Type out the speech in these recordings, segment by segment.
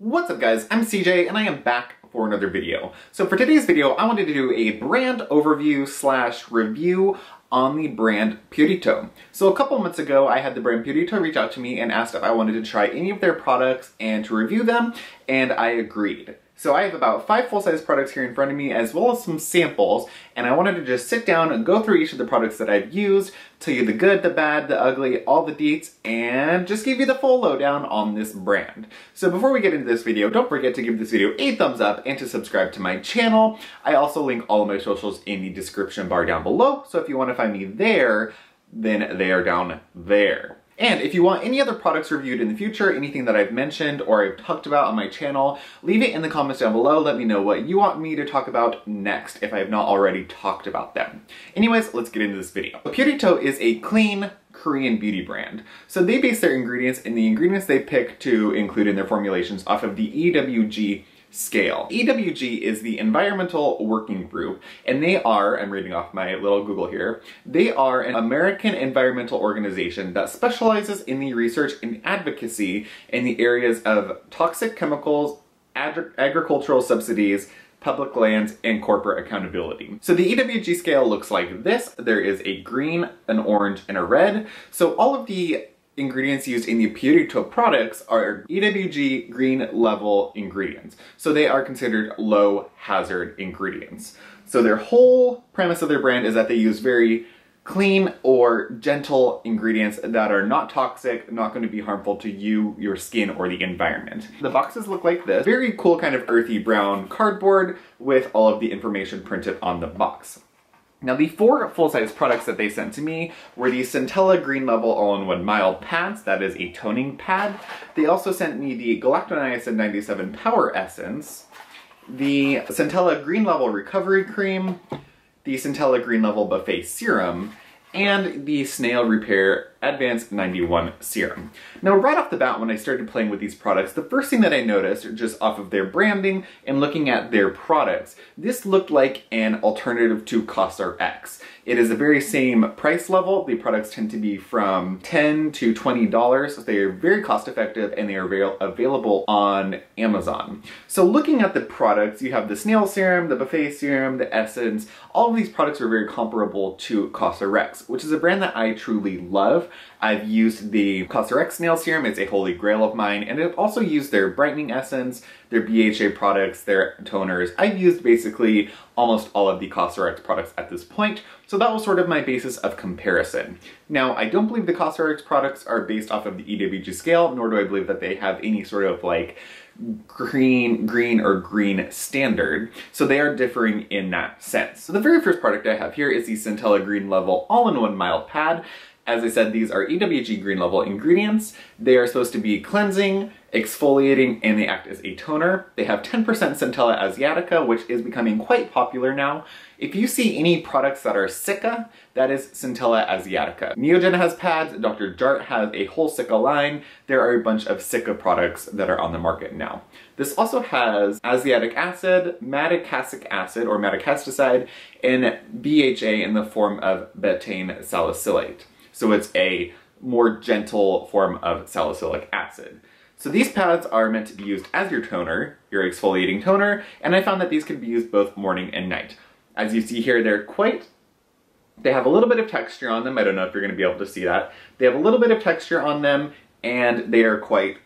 What's up guys, I'm CJ and I am back for another video. So for today's video, I wanted to do a brand overview slash review on the brand Purito. So a couple months ago, I had the brand Purito reach out to me and asked if I wanted to try any of their products and to review them, and I agreed. So I have about 5 full-size products here in front of me, as well as some samples, and I wanted to just sit down and go through each of the products that I've used, tell you the good, the bad, the ugly, all the deets, and just give you the full lowdown on this brand. So before we get into this video, don't forget to give this video a thumbs up and to subscribe to my channel. I also link all of my socials in the description bar down below, so if you want to find me there, then they are down there. And if you want any other products reviewed in the future, anything that I've mentioned or I've talked about on my channel, leave it in the comments down below. Let me know what you want me to talk about next if I have not already talked about them. Anyways, let's get into this video. Purito is a clean Korean beauty brand. So they base their ingredients and the ingredients they pick to include in their formulations off of the EWG scale. EWG is the Environmental Working Group, and they are, I'm reading off my little Google here, they are an American environmental organization that specializes in the research and advocacy in the areas of toxic chemicals, agricultural subsidies, public lands, and corporate accountability. So the EWG scale looks like this. There is a green, an orange, and a red. So all of the ingredients used in the Purito products are EWG green level ingredients. So they are considered low hazard ingredients. So their whole premise of their brand is that they use very clean or gentle ingredients that are not toxic, not going to be harmful to you, your skin, or the environment. The boxes look like this. Very cool kind of earthy brown cardboard with all of the information printed on the box. Now the 4 full-size products that they sent to me were the Centella Green Level All-in-One Mild Pads, that is a toning pad. They also sent me the Galacto Niacin 97 Power Essence, the Centella Green Level Recovery Cream, the Centella Green Level Buffet Serum, and the Snail Repair Advanced 91 Serum. Now right off the bat when I started playing with these products, the first thing that I noticed just off of their branding and looking at their products, this looked like an alternative to CosRX. It is the very same price level. The products tend to be from $10 to $20, so they are very cost effective and they are available on Amazon. So looking at the products, you have the Snail Serum, the Buffet Serum, the Essence. All of these products are very comparable to CosRX, which is a brand that I truly love. I've used the CosRX Snail Serum, it's a holy grail of mine, and I've also used their brightening essence, their BHA products, their toners. I've used basically almost all of the CosRX products at this point, so that was sort of my basis of comparison. Now, I don't believe the CosRX products are based off of the EWG scale, nor do I believe that they have any sort of like green or green standard, so they are differing in that sense. So the very first product I have here is the Centella Green Level All-in-One Mild Pad. As I said, these are EWG green level ingredients. They are supposed to be cleansing, exfoliating, and they act as a toner. They have 10% Centella asiatica, which is becoming quite popular now. If you see any products that are Cica, that is Centella asiatica. Neogen has pads, Dr. Jart has a whole Cica line. There are a bunch of Cica products that are on the market now. This also has asiatic acid, matacassic acid or maticasticide, and BHA in the form of betaine salicylate. So it's a more gentle form of salicylic acid. So these pads are meant to be used as your toner, your exfoliating toner, and I found that these can be used both morning and night. As you see here, they have a little bit of texture on them. I don't know if you're going to be able to see that. They have a little bit of texture on them, and they are quite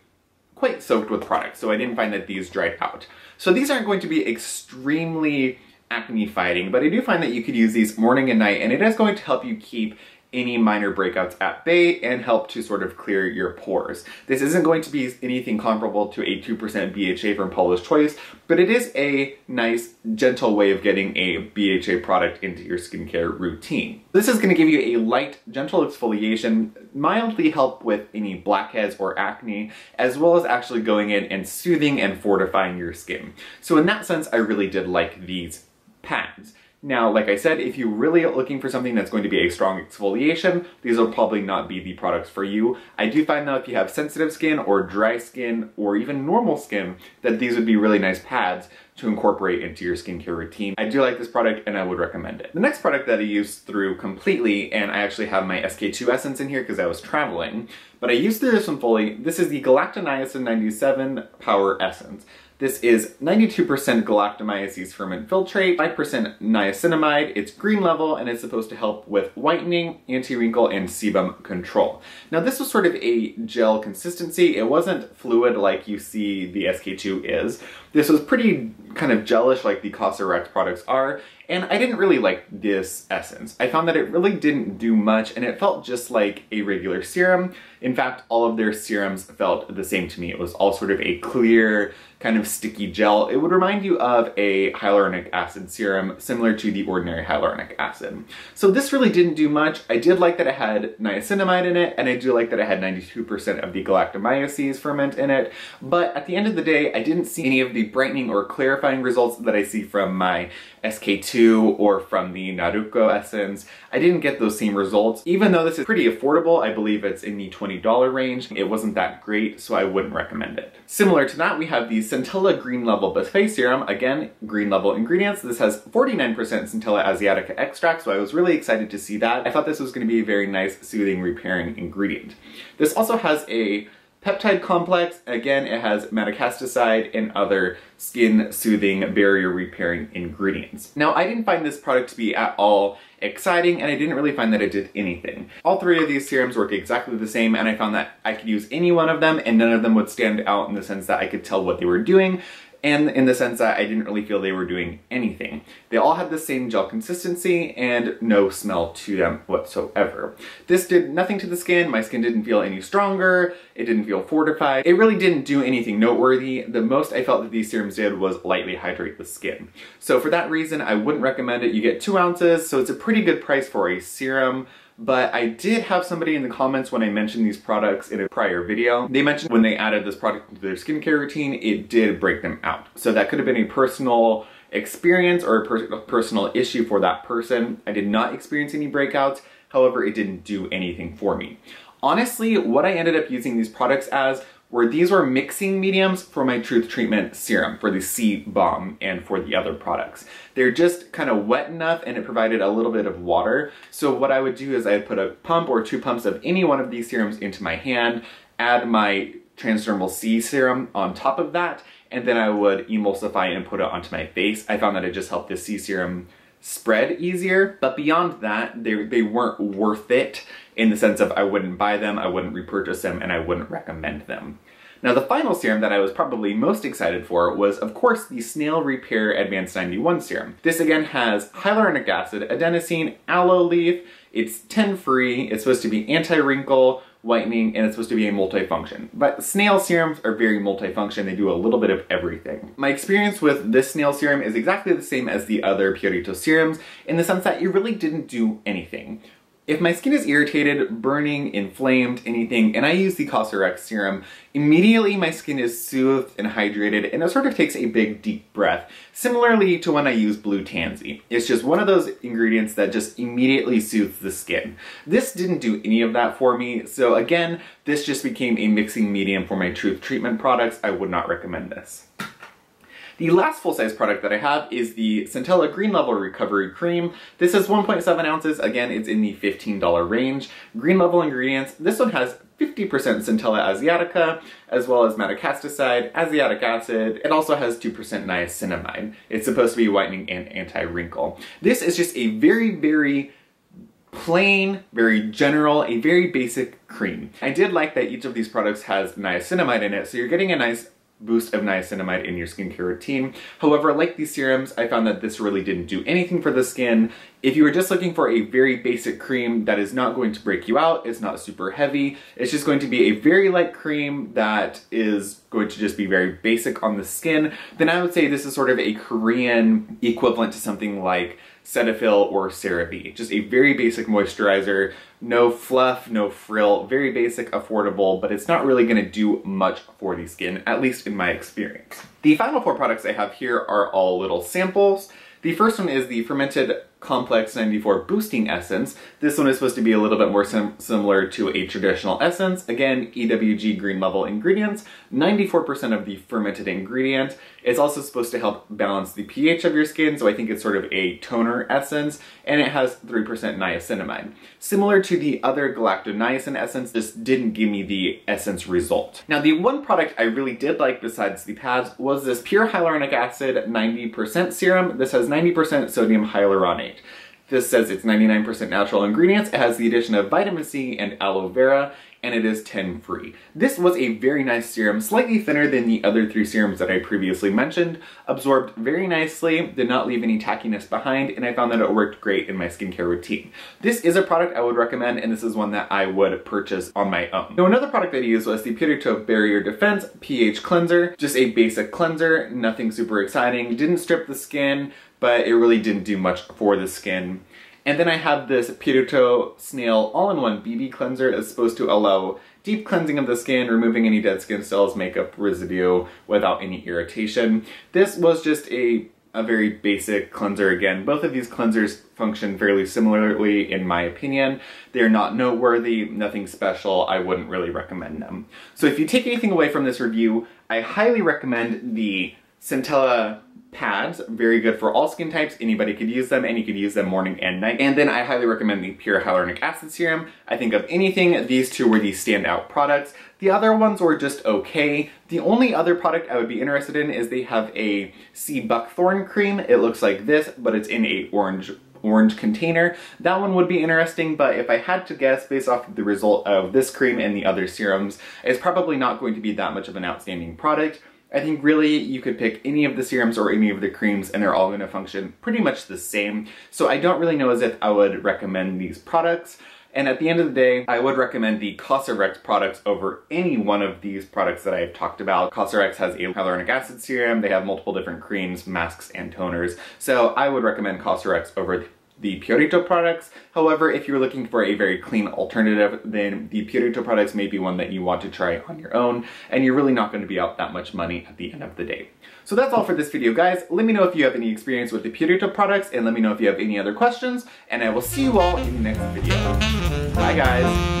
soaked with product, so I didn't find that these dried out. So these aren't going to be extremely acne fighting, but I do find that you could use these morning and night, and it is going to help you keep any minor breakouts at bay and help to sort of clear your pores. This isn't going to be anything comparable to a 2% BHA from Paula's Choice, but it is a nice, gentle way of getting a BHA product into your skincare routine. This is going to give you a light, gentle exfoliation, mildly help with any blackheads or acne, as well as actually going in and soothing and fortifying your skin. So in that sense, I really did like these pads. Now, like I said, if you're really looking for something that's going to be a strong exfoliation, these will probably not be the products for you. I do find though if you have sensitive skin or dry skin or even normal skin, that these would be really nice pads to incorporate into your skincare routine. I do like this product and I would recommend it. The next product that I used through completely, and I actually have my SK2 essence in here because I was traveling, but I used through this one fully. This is the Galacto Niacin 97 Power Essence. This is 92% galactomyces ferment filtrate, 5% niacinamide, it's green level, and it's supposed to help with whitening, anti-wrinkle, and sebum control. Now this was sort of a gel consistency. It wasn't fluid like you see the SK2 is. This was pretty kind of gelish like the Cosrx products are, and I didn't really like this essence. I found that it really didn't do much, and it felt just like a regular serum. In fact, all of their serums felt the same to me. It was all sort of a clear, kind of sticky gel. It would remind you of a hyaluronic acid serum, similar to the ordinary hyaluronic acid. So this really didn't do much. I did like that it had niacinamide in it, and I do like that it had 92% of the galactomyces ferment in it, but at the end of the day, I didn't see any of the brightening or clarifying results that I see from my SK2 or from the Naruko essence. I didn't get those same results. Even though this is pretty affordable, I believe it's in the $20 range, it wasn't that great, so I wouldn't recommend it. Similar to that, we have the Centella Green Level Buffet Serum. Again, green level ingredients. This has 49% Centella asiatica extract, so I was really excited to see that. I thought this was going to be a very nice, soothing, repairing ingredient. This also has a peptide complex. Again, it has metacasticide and other skin soothing, barrier repairing ingredients. Now, I didn't find this product to be at all exciting, and I didn't really find that it did anything. All three of these serums work exactly the same, and I found that I could use any one of them and none of them would stand out in the sense that I could tell what they were doing, and in the sense that I didn't really feel they were doing anything. They all had the same gel consistency and no smell to them whatsoever. This did nothing to the skin. My skin didn't feel any stronger. It didn't feel fortified. It really didn't do anything noteworthy. The most I felt that these serums did was lightly hydrate the skin. So for that reason, I wouldn't recommend it. You get 2 ounces, so it's a pretty good price for a serum. But I did have somebody in the comments when I mentioned these products in a prior video. They mentioned when they added this product into their skincare routine, it did break them out. So that could have been a personal experience or a personal issue for that person. I did not experience any breakouts. However, it didn't do anything for me. Honestly, what I ended up using these products as were these were mixing mediums for my Truth Treatment serum, for the C Balm and for the other products. They're just kind of wet enough and it provided a little bit of water. So what I would do is I'd put a pump or 2 pumps of any one of these serums into my hand, add my Transdermal C serum on top of that, and then I would emulsify and put it onto my face. I found that it just helped the C serum spread easier, but beyond that, they weren't worth it in the sense of I wouldn't buy them, I wouldn't repurchase them, and I wouldn't recommend them. Now the final serum that I was probably most excited for was, of course, the Snail Repair Advanced 91 serum. This again has hyaluronic acid, adenosine, aloe leaf, it's 10 free, it's supposed to be anti-wrinkle, whitening, and it's supposed to be a multifunction. But Snail serums are very multifunction, they do a little bit of everything. My experience with this Snail serum is exactly the same as the other Purito serums, in the sense that it really didn't do anything. If my skin is irritated, burning, inflamed, anything, and I use the Cosrx serum, immediately my skin is soothed and hydrated, and it sort of takes a big deep breath, similarly to when I use Blue Tansy. It's just one of those ingredients that just immediately soothes the skin. This didn't do any of that for me, so again, this just became a mixing medium for my Truth Treatment products. I would not recommend this. The last full-size product that I have is the Centella Green Level Recovery Cream. This is 1.7 ounces. Again, it's in the $15 range. Green level ingredients. This one has 50% Centella asiatica, as well as metacasticide, asiatic acid. It also has 2% niacinamide. It's supposed to be whitening and anti-wrinkle. This is just a very, very plain, very general, a very basic cream. I did like that each of these products has niacinamide in it, so you're getting a nice boost of niacinamide in your skincare routine. However, like these serums, I found that this really didn't do anything for the skin. If you were just looking for a very basic cream that is not going to break you out, it's not super heavy, it's just going to be a very light cream that is going to just be very basic on the skin, then I would say this is sort of a Korean equivalent to something like Cetaphil or CeraVe. Just a very basic moisturizer, no fluff, no frill, very basic, affordable, but it's not really gonna do much for the skin, at least in my experience. The final 4 products I have here are all little samples. The first one is the Fermented Complex 94 Boosting Essence. This one is supposed to be a little bit more similar to a traditional essence. Again, EWG green level ingredients, 94% of the fermented ingredient. It's also supposed to help balance the pH of your skin, so I think it's sort of a toner essence, and it has 3% niacinamide. Similar to the other Galacto niacin essence, this didn't give me the essence result. Now, the one product I really did like besides the pads was this pure hyaluronic acid 90% serum. This has 90% sodium hyaluronic. This says it's 99% natural ingredients. It has the addition of vitamin C and aloe vera, and it is 10 free. This was a very nice serum, slightly thinner than the other 3 serums that I previously mentioned, absorbed very nicely, did not leave any tackiness behind, and I found that it worked great in my skincare routine. This is a product I would recommend, and this is one that I would purchase on my own. Now, another product I used was the Purito Barrier Defense pH Cleanser. Just a basic cleanser, nothing super exciting, didn't strip the skin, but it really didn't do much for the skin. And then I have this Purito Snail all-in-one BB cleanser that's supposed to allow deep cleansing of the skin, removing any dead skin cells, makeup residue without any irritation. This was just a very basic cleanser again. Both of these cleansers function fairly similarly in my opinion. They're not noteworthy, nothing special. I wouldn't really recommend them. So if you take anything away from this review, I highly recommend the Centella pads, very good for all skin types. Anybody could use them, and you could use them morning and night. And then I highly recommend the Pure Hyaluronic Acid Serum. I think of anything, these two were the standout products. The other ones were just okay. The only other product I would be interested in is they have a sea buckthorn cream. It looks like this, but it's in a orange container. That one would be interesting, but if I had to guess based off of the result of this cream and the other serums, it's probably not going to be that much of an outstanding product. I think really you could pick any of the serums or any of the creams and they're all going to function pretty much the same. So I don't really know as if I would recommend these products. And at the end of the day, I would recommend the Cosrx products over any one of these products that I've talked about. Cosrx has a hyaluronic acid serum. They have multiple different creams, masks, and toners. So I would recommend Cosrx over the Purito products. However, if you're looking for a very clean alternative, then the Purito products may be one that you want to try on your own, and you're really not going to be out that much money at the end of the day. So that's all for this video, guys. Let me know if you have any experience with the Purito products, and let me know if you have any other questions, and I will see you all in the next video. Bye, guys.